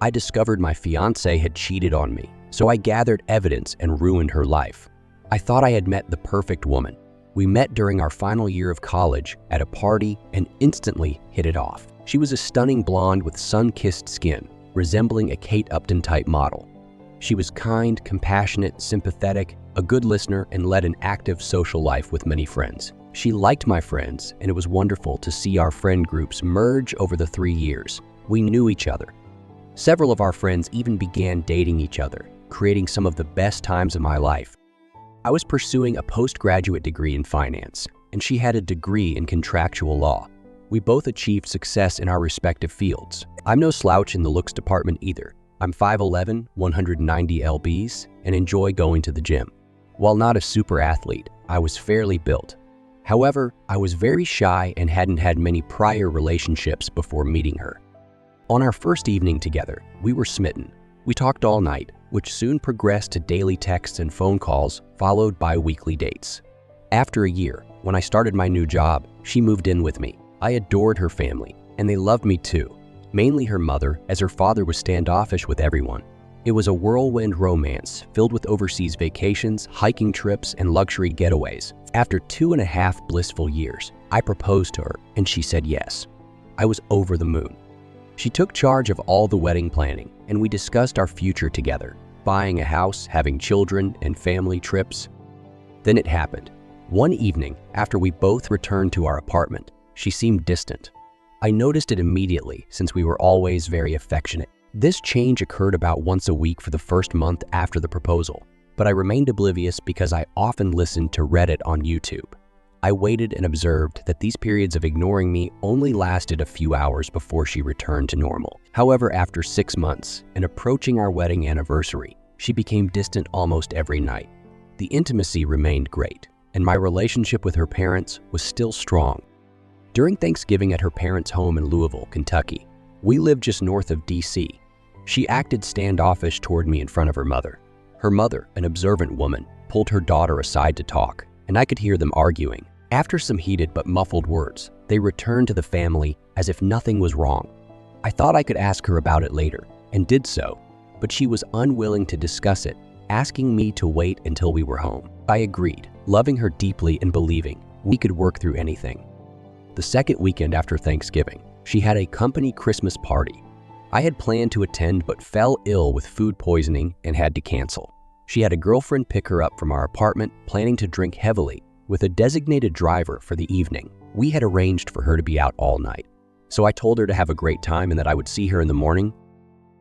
I discovered my fiancée had cheated on me, so I gathered evidence and ruined her life. I thought I had met the perfect woman. We met during our final year of college at a party and instantly hit it off. She was a stunning blonde with sun-kissed skin, resembling a Kate Upton-type model. She was kind, compassionate, sympathetic, a good listener, and led an active social life with many friends. She liked my friends, and it was wonderful to see our friend groups merge over the 3 years. We knew each other. Several of our friends even began dating each other, creating some of the best times of my life. I was pursuing a postgraduate degree in finance, and she had a degree in contractual law. We both achieved success in our respective fields. I'm no slouch in the looks department either. I'm 5'11", 190 lbs, and enjoy going to the gym. While not a super athlete, I was fairly built. However, I was very shy and hadn't had many prior relationships before meeting her. On our first evening together, we were smitten. We talked all night, which soon progressed to daily texts and phone calls, followed by weekly dates. After a year, when I started my new job, she moved in with me. I adored her family, and they loved me too, mainly her mother, as her father was standoffish with everyone. It was a whirlwind romance filled with overseas vacations, hiking trips, and luxury getaways. After 2.5 blissful years, I proposed to her, and she said yes. I was over the moon. She took charge of all the wedding planning, and we discussed our future together, buying a house, having children, and family trips. Then it happened. One evening, after we both returned to our apartment, she seemed distant. I noticed it immediately since we were always very affectionate. This change occurred about once a week for the first month after the proposal, but I remained oblivious because I often listened to Reddit on YouTube. I waited and observed that these periods of ignoring me only lasted a few hours before she returned to normal. However, after 6 months and approaching our wedding anniversary, she became distant almost every night. The intimacy remained great, and my relationship with her parents was still strong. During Thanksgiving at her parents' home in Louisville, Kentucky, we lived just north of DC. She acted standoffish toward me in front of her mother. Her mother, an observant woman, pulled her daughter aside to talk, and I could hear them arguing. After some heated but muffled words, they returned to the family as if nothing was wrong. I thought I could ask her about it later, and did so, but she was unwilling to discuss it, asking me to wait until we were home. I agreed, loving her deeply and believing we could work through anything. The second weekend after Thanksgiving, she had a company Christmas party. I had planned to attend but fell ill with food poisoning and had to cancel. She had a girlfriend pick her up from our apartment, planning to drink heavily, with a designated driver for the evening. We had arranged for her to be out all night, so I told her to have a great time and that I would see her in the morning.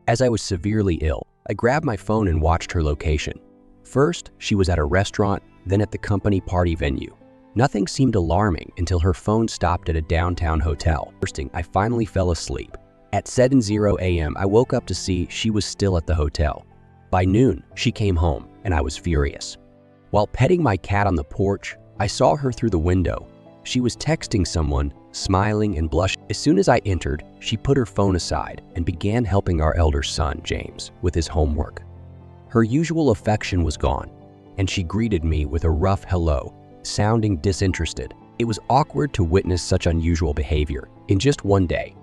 As I was severely ill, I grabbed my phone and watched her location. First, she was at a restaurant, then at the company party venue. Nothing seemed alarming until her phone stopped at a downtown hotel. First, I finally fell asleep. At 7:00 a.m., I woke up to see she was still at the hotel. By noon, she came home, and I was furious. While petting my cat on the porch, I saw her through the window. She was texting someone, smiling and blushing. As soon as I entered, she put her phone aside and began helping our elder son, James, with his homework. Her usual affection was gone, and she greeted me with a rough hello, sounding disinterested. It was awkward to witness such unusual behavior in just one day.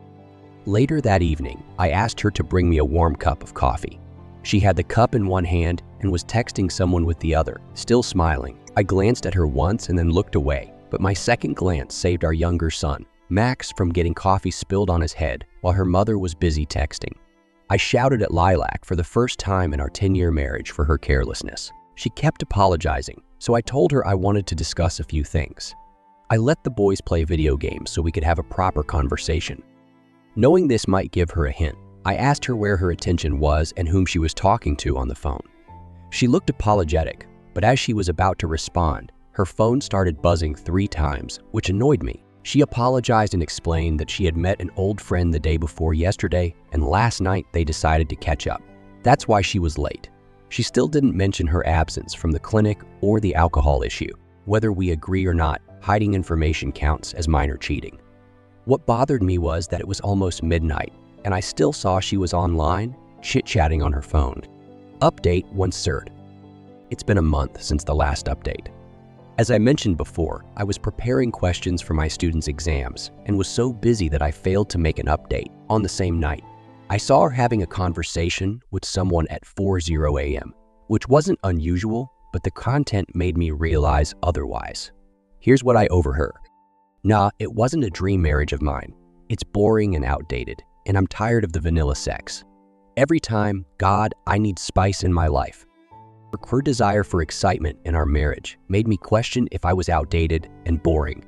Later that evening, I asked her to bring me a warm cup of coffee. She had the cup in one hand and was texting someone with the other, still smiling. I glanced at her once and then looked away, but my second glance saved our younger son, Max, from getting coffee spilled on his head while her mother was busy texting. I shouted at Lilac for the first time in our 10-year marriage for her carelessness. She kept apologizing, so I told her I wanted to discuss a few things. I let the boys play video games so we could have a proper conversation. Knowing this might give her a hint, I asked her where her attention was and whom she was talking to on the phone. She looked apologetic, but as she was about to respond, her phone started buzzing 3 times, which annoyed me. She apologized and explained that she had met an old friend the day before yesterday, and last night they decided to catch up. That's why she was late. She still didn't mention her absence from the clinic or the alcohol issue. Whether we agree or not, hiding information counts as minor cheating. What bothered me was that it was almost midnight, and I still saw she was online, chit-chatting on her phone. Update once served. It's been a month since the last update. As I mentioned before, I was preparing questions for my students' exams and was so busy that I failed to make an update on the same night. I saw her having a conversation with someone at 4:00 a.m., which wasn't unusual, but the content made me realize otherwise. Here's what I overheard. Nah, it wasn't a dream marriage of mine. It's boring and outdated, and I'm tired of the vanilla sex. Every time, God, I need spice in my life. Her desire for excitement in our marriage made me question if I was outdated and boring.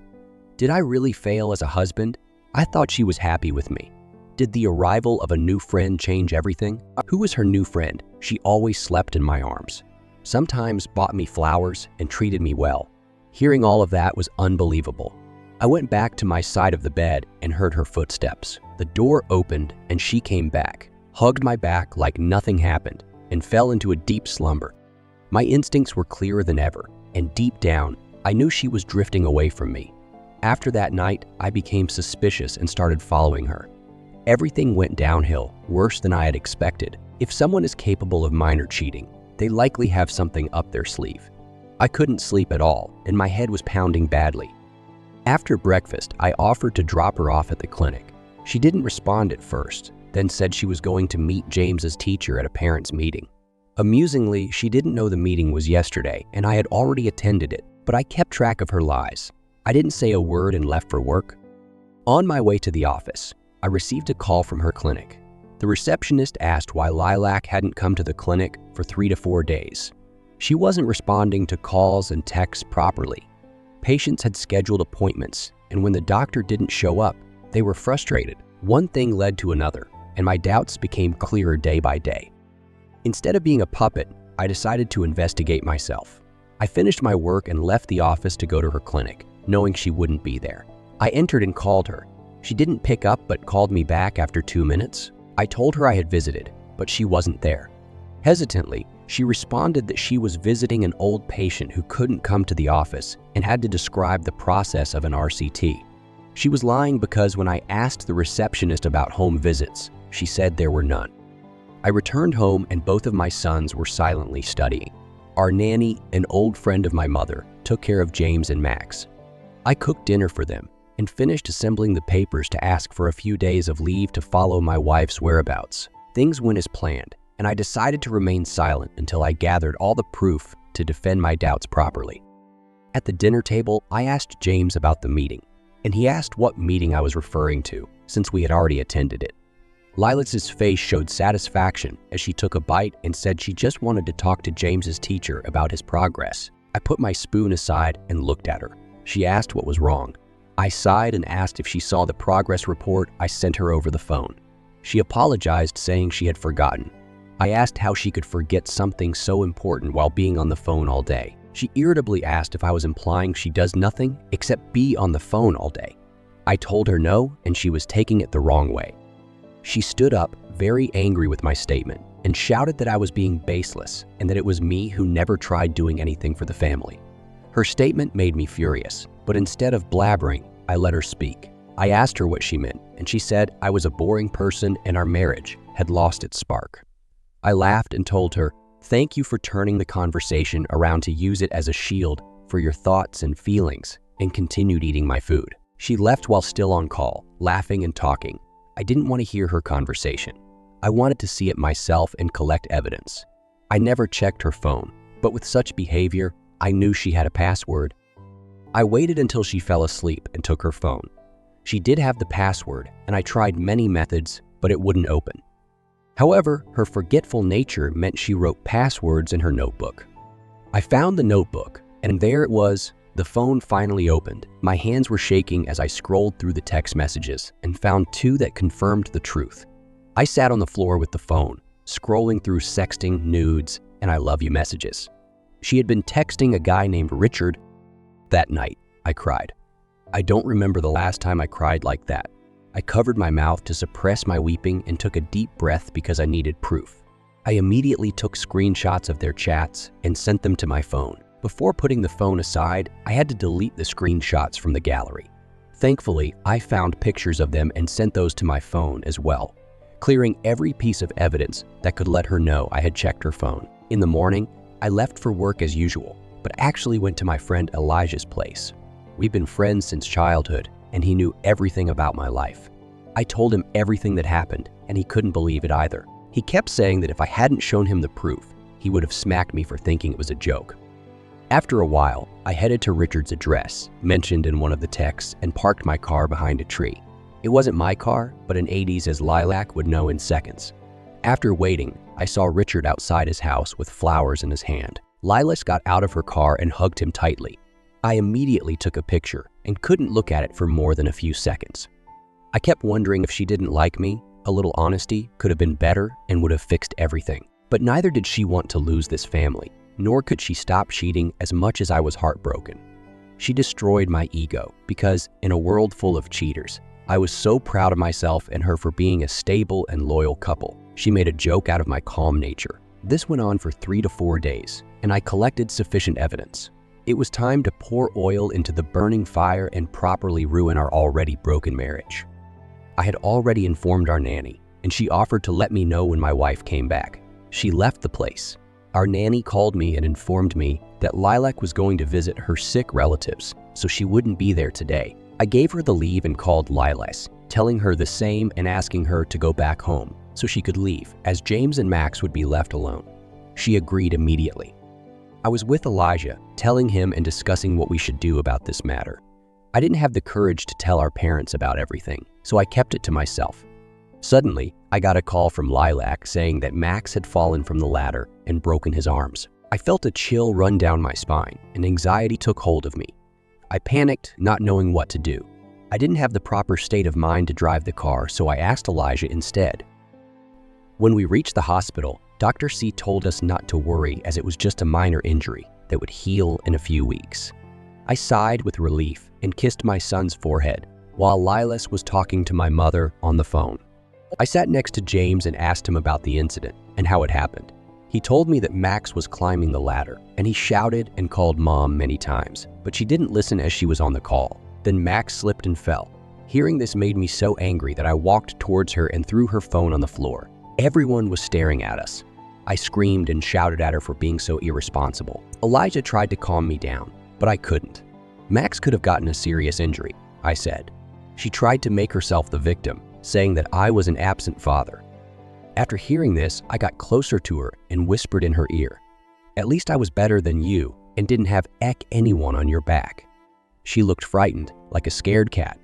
Did I really fail as a husband? I thought she was happy with me. Did the arrival of a new friend change everything? Who was her new friend? She always slept in my arms, sometimes bought me flowers and treated me well. Hearing all of that was unbelievable. I went back to my side of the bed and heard her footsteps. The door opened and she came back, hugged my back like nothing happened, and fell into a deep slumber. My instincts were clearer than ever, and deep down, I knew she was drifting away from me. After that night, I became suspicious and started following her. Everything went downhill, worse than I had expected. If someone is capable of minor cheating, they likely have something up their sleeve. I couldn't sleep at all, and my head was pounding badly. After breakfast, I offered to drop her off at the clinic. She didn't respond at first, then said she was going to meet James's teacher at a parents' meeting. Amusingly, she didn't know the meeting was yesterday, and I had already attended it, but I kept track of her lies. I didn't say a word and left for work. On my way to the office, I received a call from her clinic. The receptionist asked why Lilac hadn't come to the clinic for 3 to 4 days. She wasn't responding to calls and texts properly. Patients had scheduled appointments, and when the doctor didn't show up, they were frustrated. One thing led to another, and my doubts became clearer day by day. Instead of being a puppet, I decided to investigate myself. I finished my work and left the office to go to her clinic, knowing she wouldn't be there. I entered and called her. She didn't pick up but called me back after 2 minutes. I told her I had visited, but she wasn't there. Hesitantly, she responded that she was visiting an old patient who couldn't come to the office and had to describe the process of an RCT. She was lying because when I asked the receptionist about home visits, she said there were none. I returned home and both of my sons were silently studying. Our nanny, an old friend of my mother, took care of James and Max. I cooked dinner for them and finished assembling the papers to ask for a few days of leave to follow my wife's whereabouts. Things went as planned, and I decided to remain silent until I gathered all the proof to defend my doubts properly. At the dinner table, I asked James about the meeting, and he asked what meeting I was referring to, since we had already attended it. Lilith's face showed satisfaction as she took a bite and said she just wanted to talk to James's teacher about his progress. I put my spoon aside and looked at her. She asked what was wrong. I sighed and asked if she saw the progress report I sent her over the phone. She apologized, saying she had forgotten. I asked how she could forget something so important while being on the phone all day. She irritably asked if I was implying she does nothing except be on the phone all day. I told her no, and she was taking it the wrong way. She stood up, very angry with my statement, and shouted that I was being baseless and that it was me who never tried doing anything for the family. Her statement made me furious, but instead of blabbering, I let her speak. I asked her what she meant, and she said I was a boring person and our marriage had lost its spark. I laughed and told her, "Thank you for turning the conversation around to use it as a shield for your thoughts and feelings," and continued eating my food. She left while still on call, laughing and talking. I didn't want to hear her conversation. I wanted to see it myself and collect evidence. I never checked her phone, but with such behavior, I knew she had a password. I waited until she fell asleep and took her phone. She did have the password, and I tried many methods, but it wouldn't open. However, her forgetful nature meant she wrote passwords in her notebook. I found the notebook, and there it was. The phone finally opened. My hands were shaking as I scrolled through the text messages and found 2 that confirmed the truth. I sat on the floor with the phone, scrolling through sexting, nudes, and I love you messages. She had been texting a guy named Richard. That night, I cried. I don't remember the last time I cried like that. I covered my mouth to suppress my weeping and took a deep breath because I needed proof. I immediately took screenshots of their chats and sent them to my phone. Before putting the phone aside, I had to delete the screenshots from the gallery. Thankfully, I found pictures of them and sent those to my phone as well, clearing every piece of evidence that could let her know I had checked her phone. In the morning, I left for work as usual, but actually went to my friend Elijah's place. We've been friends since childhood, and he knew everything about my life. I told him everything that happened, and he couldn't believe it either. He kept saying that if I hadn't shown him the proof, he would have smacked me for thinking it was a joke. After a while, I headed to Richard's address, mentioned in one of the texts, and parked my car behind a tree. It wasn't my car, but an 80s as Lilac would know in seconds. After waiting, I saw Richard outside his house with flowers in his hand. Lilas got out of her car and hugged him tightly. I immediately took a picture and couldn't look at it for more than a few seconds. I kept wondering if she didn't like me. A little honesty could have been better and would have fixed everything. But neither did she want to lose this family, nor could she stop cheating as much as I was heartbroken. She destroyed my ego because, in a world full of cheaters, I was so proud of myself and her for being a stable and loyal couple. She made a joke out of my calm nature. This went on for 3 to 4 days, and I collected sufficient evidence. It was time to pour oil into the burning fire and properly ruin our already broken marriage. I had already informed our nanny, and she offered to let me know when my wife came back. She left the place. Our nanny called me and informed me that Lilac was going to visit her sick relatives, so she wouldn't be there today. I gave her the leave and called Lilas, telling her the same and asking her to go back home so she could leave, as James and Max would be left alone. She agreed immediately. I was with Elijah, telling him and discussing what we should do about this matter. I didn't have the courage to tell our parents about everything, so I kept it to myself. Suddenly, I got a call from Lilac saying that Max had fallen from the ladder and broken his arms. I felt a chill run down my spine, and anxiety took hold of me. I panicked, not knowing what to do. I didn't have the proper state of mind to drive the car, so I asked Elijah instead. When we reached the hospital, Dr. C told us not to worry as it was just a minor injury that would heal in a few weeks. I sighed with relief and kissed my son's forehead while Lilas was talking to my mother on the phone. I sat next to James and asked him about the incident and how it happened. He told me that Max was climbing the ladder, and he shouted and called Mom many times, but she didn't listen as she was on the call. Then Max slipped and fell. Hearing this made me so angry that I walked towards her and threw her phone on the floor. Everyone was staring at us. I screamed and shouted at her for being so irresponsible. Elijah tried to calm me down, but I couldn't. Max could have gotten a serious injury, I said. She tried to make herself the victim, saying that I was an absent father. After hearing this, I got closer to her and whispered in her ear, "At least I was better than you and didn't have anyone on your back." She looked frightened, like a scared cat.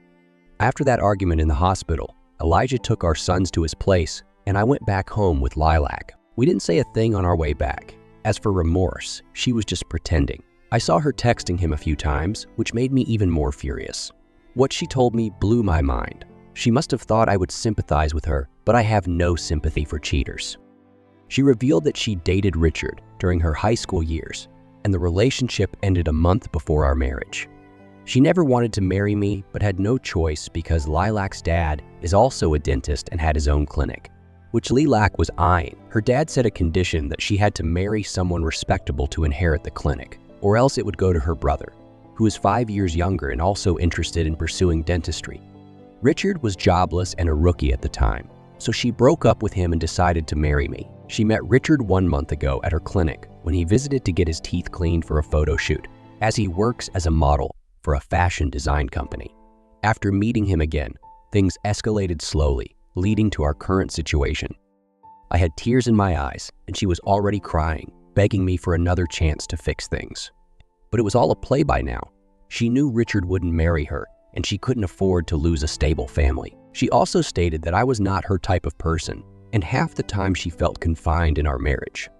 After that argument in the hospital, Elijah took our sons to his place, and I went back home with Lilac. We didn't say a thing on our way back. As for remorse, she was just pretending. I saw her texting him a few times, which made me even more furious. What she told me blew my mind. She must have thought I would sympathize with her, but I have no sympathy for cheaters. She revealed that she dated Richard during her high school years, and the relationship ended a month before our marriage. She never wanted to marry me, but had no choice because Lilac's dad is also a dentist and had his own clinic, which Lilac was eyeing. Her dad set a condition that she had to marry someone respectable to inherit the clinic, or else it would go to her brother, who is 5 years younger and also interested in pursuing dentistry. Richard was jobless and a rookie at the time, so she broke up with him and decided to marry me. She met Richard 1 month ago at her clinic when he visited to get his teeth cleaned for a photo shoot, as he works as a model for a fashion design company. After meeting him again, things escalated slowly, leading to our current situation. I had tears in my eyes, and she was already crying, begging me for another chance to fix things. But it was all a play by now. She knew Richard wouldn't marry her, and she couldn't afford to lose a stable family. She also stated that I was not her type of person, and half the time she felt confined in our marriage.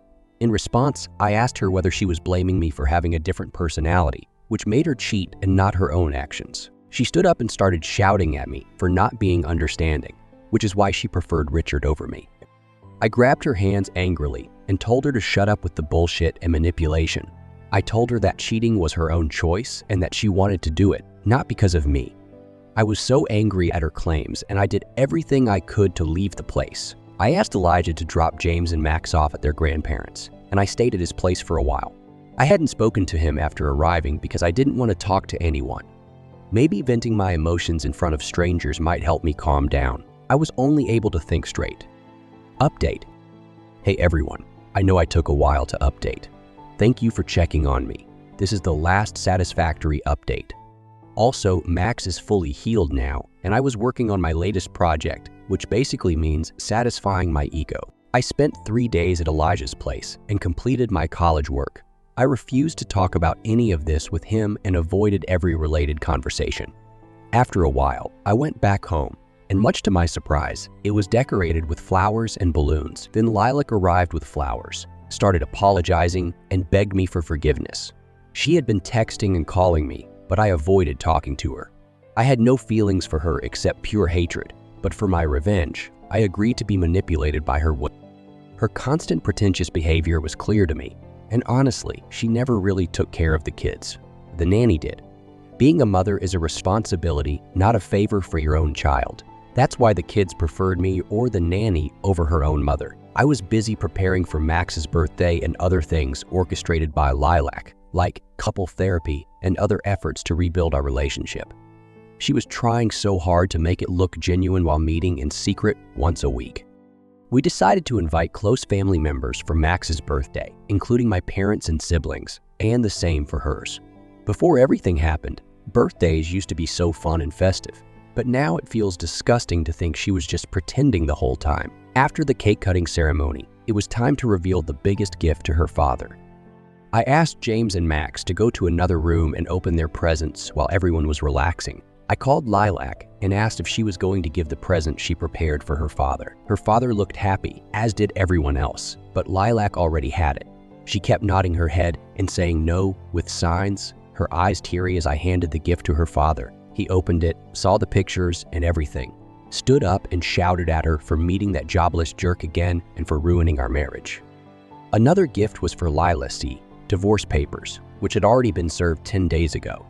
In response, I asked her whether she was blaming me for having a different personality, which made her cheat and not her own actions. She stood up and started shouting at me for not being understanding, which is why she preferred Richard over me. I grabbed her hands angrily and told her to shut up with the bullshit and manipulation. I told her that cheating was her own choice and that she wanted to do it, not because of me. I was so angry at her claims, and I did everything I could to leave the place. I asked Elijah to drop James and Max off at their grandparents', and I stayed at his place for a while. I hadn't spoken to him after arriving because I didn't want to talk to anyone. Maybe venting my emotions in front of strangers might help me calm down. I was only able to think straight. Update. Hey everyone, I know I took a while to update. Thank you for checking on me. This is the last satisfactory update. Also, Max is fully healed now, and I was working on my latest project, which basically means satisfying my ego. I spent 3 days at Elijah's place and completed my college work. I refused to talk about any of this with him and avoided every related conversation. After a while, I went back home, and much to my surprise, it was decorated with flowers and balloons. Then Lilac arrived with flowers, started apologizing, and begged me for forgiveness. She had been texting and calling me, but I avoided talking to her. I had no feelings for her except pure hatred, but for my revenge, I agreed to be manipulated by her. Her constant pretentious behavior was clear to me, and honestly, she never really took care of the kids. The nanny did. Being a mother is a responsibility, not a favor for your own child. That's why the kids preferred me or the nanny over her own mother. I was busy preparing for Max's birthday and other things orchestrated by Lilac, like couple therapy and other efforts to rebuild our relationship. She was trying so hard to make it look genuine while meeting in secret once a week. We decided to invite close family members for Max's birthday, including my parents and siblings, and the same for hers. Before everything happened, birthdays used to be so fun and festive, but now it feels disgusting to think she was just pretending the whole time. After the cake-cutting ceremony, it was time to reveal the biggest gift to her father. I asked James and Max to go to another room and open their presents while everyone was relaxing. I called Lilac and asked if she was going to give the present she prepared for her father. Her father looked happy, as did everyone else, but Lilac already had it. She kept nodding her head and saying no with signs, her eyes teary as I handed the gift to her father. He opened it, saw the pictures and everything, stood up and shouted at her for meeting that jobless jerk again and for ruining our marriage. Another gift was for Lilac, divorce papers, which had already been served 10 days ago.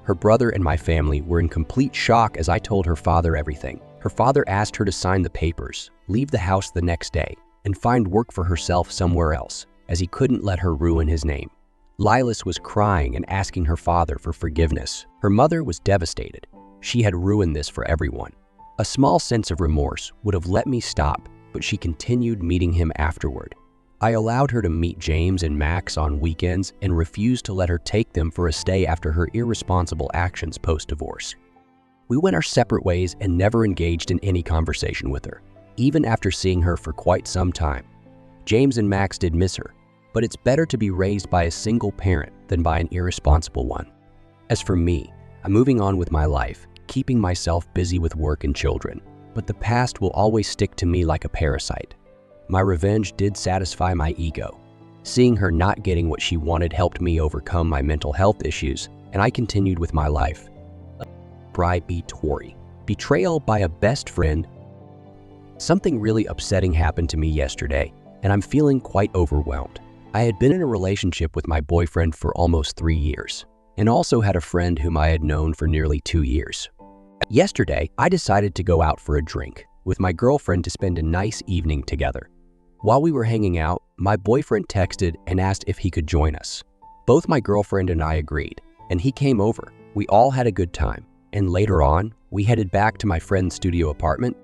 Her brother and my family were in complete shock as I told her father everything. Her father asked her to sign the papers, leave the house the next day, and find work for herself somewhere else, as he couldn't let her ruin his name. Lilac was crying and asking her father for forgiveness. Her mother was devastated. She had ruined this for everyone. A small sense of remorse would have let me stop, but she continued meeting him afterward. I allowed her to meet James and Max on weekends and refused to let her take them for a stay after her irresponsible actions post-divorce. We went our separate ways and never engaged in any conversation with her, even after seeing her for quite some time. James and Max did miss her, but it's better to be raised by a single parent than by an irresponsible one. As for me, I'm moving on with my life, keeping myself busy with work and children, but the past will always stick to me like a parasite. My revenge did satisfy my ego. Seeing her not getting what she wanted helped me overcome my mental health issues, and I continued with my life. Betrayal by a best friend. Something really upsetting happened to me yesterday, and I'm feeling quite overwhelmed. I had been in a relationship with my boyfriend for almost 3 years, and also had a friend whom I had known for nearly 2 years. Yesterday, I decided to go out for a drink with my girlfriend to spend a nice evening together. While we were hanging out, my boyfriend texted and asked if he could join us. Both my girlfriend and I agreed, and he came over. We all had a good time, and later on, we headed back to my friend's studio apartment.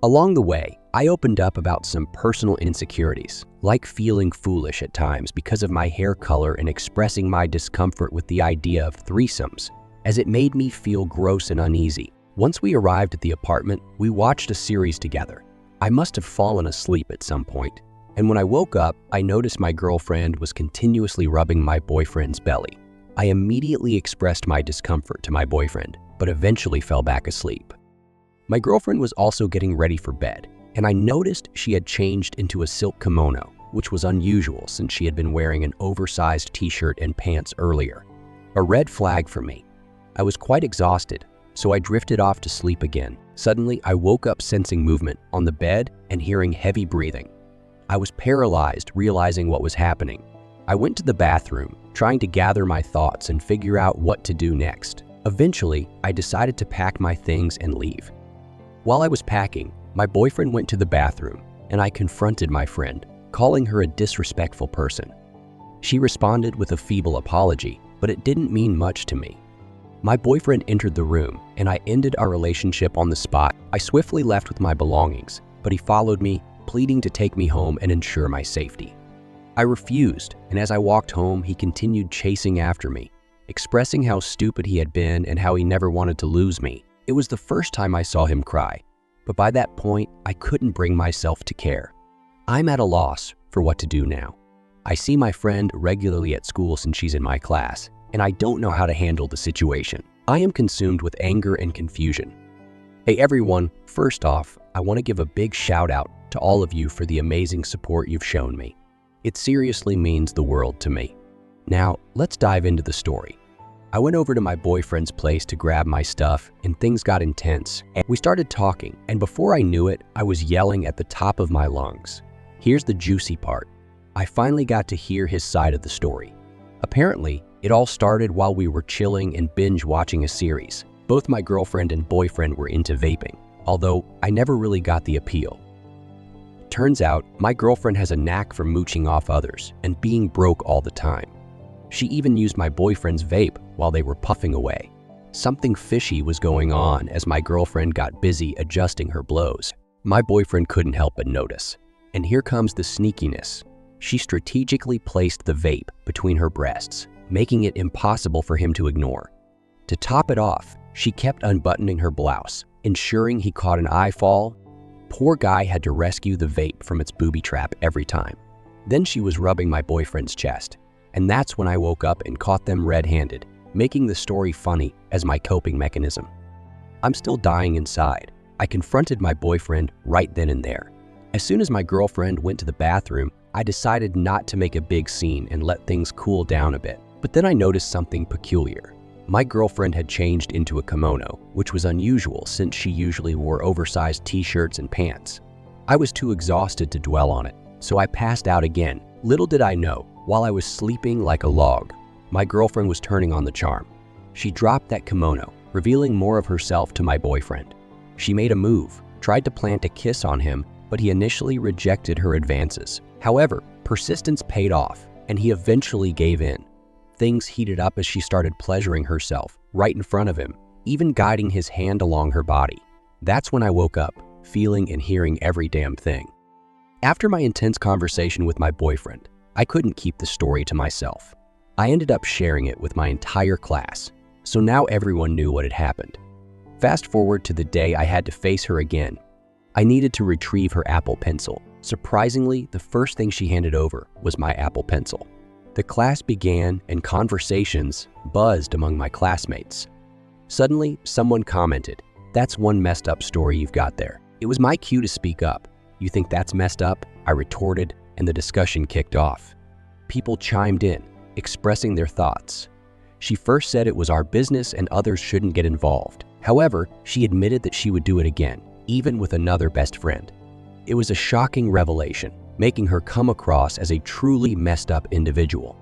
Along the way, I opened up about some personal insecurities, like feeling foolish at times because of my hair color and expressing my discomfort with the idea of threesomes, as it made me feel gross and uneasy. Once we arrived at the apartment, we watched a series together. I must have fallen asleep at some point, and when I woke up, I noticed my girlfriend was continuously rubbing my boyfriend's belly. I immediately expressed my discomfort to my boyfriend, but eventually fell back asleep. My girlfriend was also getting ready for bed, and I noticed she had changed into a silk kimono, which was unusual since she had been wearing an oversized t-shirt and pants earlier. A red flag for me. I was quite exhausted, so I drifted off to sleep again. Suddenly, I woke up sensing movement on the bed and hearing heavy breathing. I was paralyzed, realizing what was happening. I went to the bathroom, trying to gather my thoughts and figure out what to do next. Eventually, I decided to pack my things and leave. While I was packing, my boyfriend went to the bathroom, and I confronted my friend, calling her a disrespectful person. She responded with a feeble apology, but it didn't mean much to me. My boyfriend entered the room, and I ended our relationship on the spot. I swiftly left with my belongings, but he followed me, pleading to take me home and ensure my safety. I refused, and as I walked home, he continued chasing after me, expressing how stupid he had been and how he never wanted to lose me. It was the first time I saw him cry, but by that point, I couldn't bring myself to care. I'm at a loss for what to do now. I see my friend regularly at school since she's in my class, and I don't know how to handle the situation. I am consumed with anger and confusion. Hey everyone, first off, I want to give a big shout out to all of you for the amazing support you've shown me. It seriously means the world to me. Now, let's dive into the story. I went over to my boyfriend's place to grab my stuff, and things got intense. We started talking, and before I knew it, I was yelling at the top of my lungs. Here's the juicy part. I finally got to hear his side of the story. Apparently, it all started while we were chilling and binge watching a series. Both my girlfriend and boyfriend were into vaping, although I never really got the appeal. Turns out, my girlfriend has a knack for mooching off others and being broke all the time. She even used my boyfriend's vape while they were puffing away. Something fishy was going on as my girlfriend got busy adjusting her blows. My boyfriend couldn't help but notice. And here comes the sneakiness. She strategically placed the vape between her breasts, making it impossible for him to ignore. To top it off, she kept unbuttoning her blouse, ensuring he caught an eye fall. Poor guy had to rescue the vape from its booby trap every time. Then she was rubbing my boyfriend's chest, and that's when I woke up and caught them red-handed, making the story funny as my coping mechanism. I'm still dying inside. I confronted my boyfriend right then and there. As soon as my girlfriend went to the bathroom, I decided not to make a big scene and let things cool down a bit. But then I noticed something peculiar. My girlfriend had changed into a kimono, which was unusual since she usually wore oversized t-shirts and pants. I was too exhausted to dwell on it, so I passed out again. Little did I know, while I was sleeping like a log, my girlfriend was turning on the charm. She dropped that kimono, revealing more of herself to my boyfriend. She made a move, tried to plant a kiss on him, but he initially rejected her advances. However, persistence paid off, and he eventually gave in. Things heated up as she started pleasuring herself right in front of him, even guiding his hand along her body. That's when I woke up, feeling and hearing every damn thing. After my intense conversation with my boyfriend, I couldn't keep the story to myself. I ended up sharing it with my entire class, so now everyone knew what had happened. Fast forward to the day I had to face her again. I needed to retrieve her Apple Pencil. Surprisingly, the first thing she handed over was my Apple Pencil. The class began and conversations buzzed among my classmates. Suddenly, someone commented, "That's one messed up story you've got there." It was my cue to speak up. "You think that's messed up?" I retorted, and the discussion kicked off. People chimed in, expressing their thoughts. She first said it was our business and others shouldn't get involved. However, she admitted that she would do it again, even with another best friend. It was a shocking revelation, making her come across as a truly messed up individual.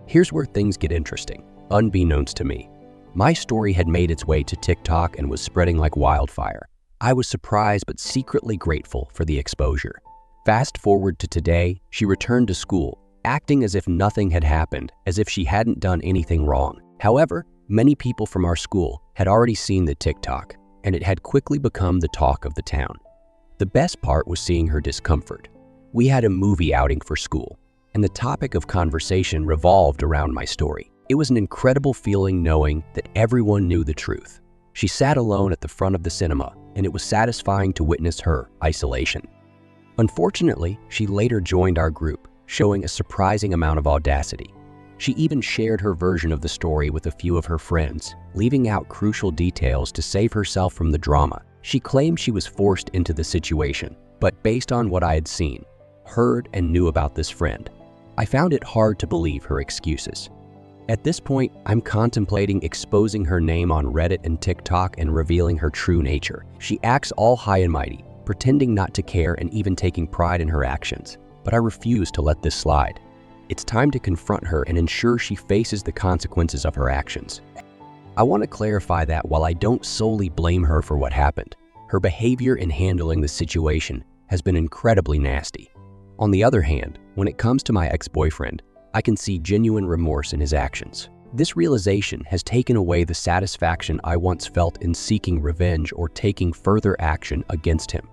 Here's where things get interesting. Unbeknownst to me, my story had made its way to TikTok and was spreading like wildfire. I was surprised but secretly grateful for the exposure. Fast forward to today, she returned to school, acting as if nothing had happened, as if she hadn't done anything wrong. However, many people from our school had already seen the TikTok, and it had quickly become the talk of the town. The best part was seeing her discomfort. We had a movie outing for school, and the topic of conversation revolved around my story. It was an incredible feeling knowing that everyone knew the truth. She sat alone at the front of the cinema, and it was satisfying to witness her isolation. Unfortunately, she later joined our group, showing a surprising amount of audacity. She even shared her version of the story with a few of her friends, leaving out crucial details to save herself from the drama. She claimed she was forced into the situation, but based on what I had seen, heard, and knew about this friend, I found it hard to believe her excuses. At this point, I'm contemplating exposing her name on Reddit and TikTok and revealing her true nature. She acts all high and mighty, pretending not to care and even taking pride in her actions. But I refuse to let this slide. It's time to confront her and ensure she faces the consequences of her actions. I want to clarify that while I don't solely blame her for what happened, her behavior in handling the situation has been incredibly nasty. On the other hand, when it comes to my ex-boyfriend, I can see genuine remorse in his actions. This realization has taken away the satisfaction I once felt in seeking revenge or taking further action against him.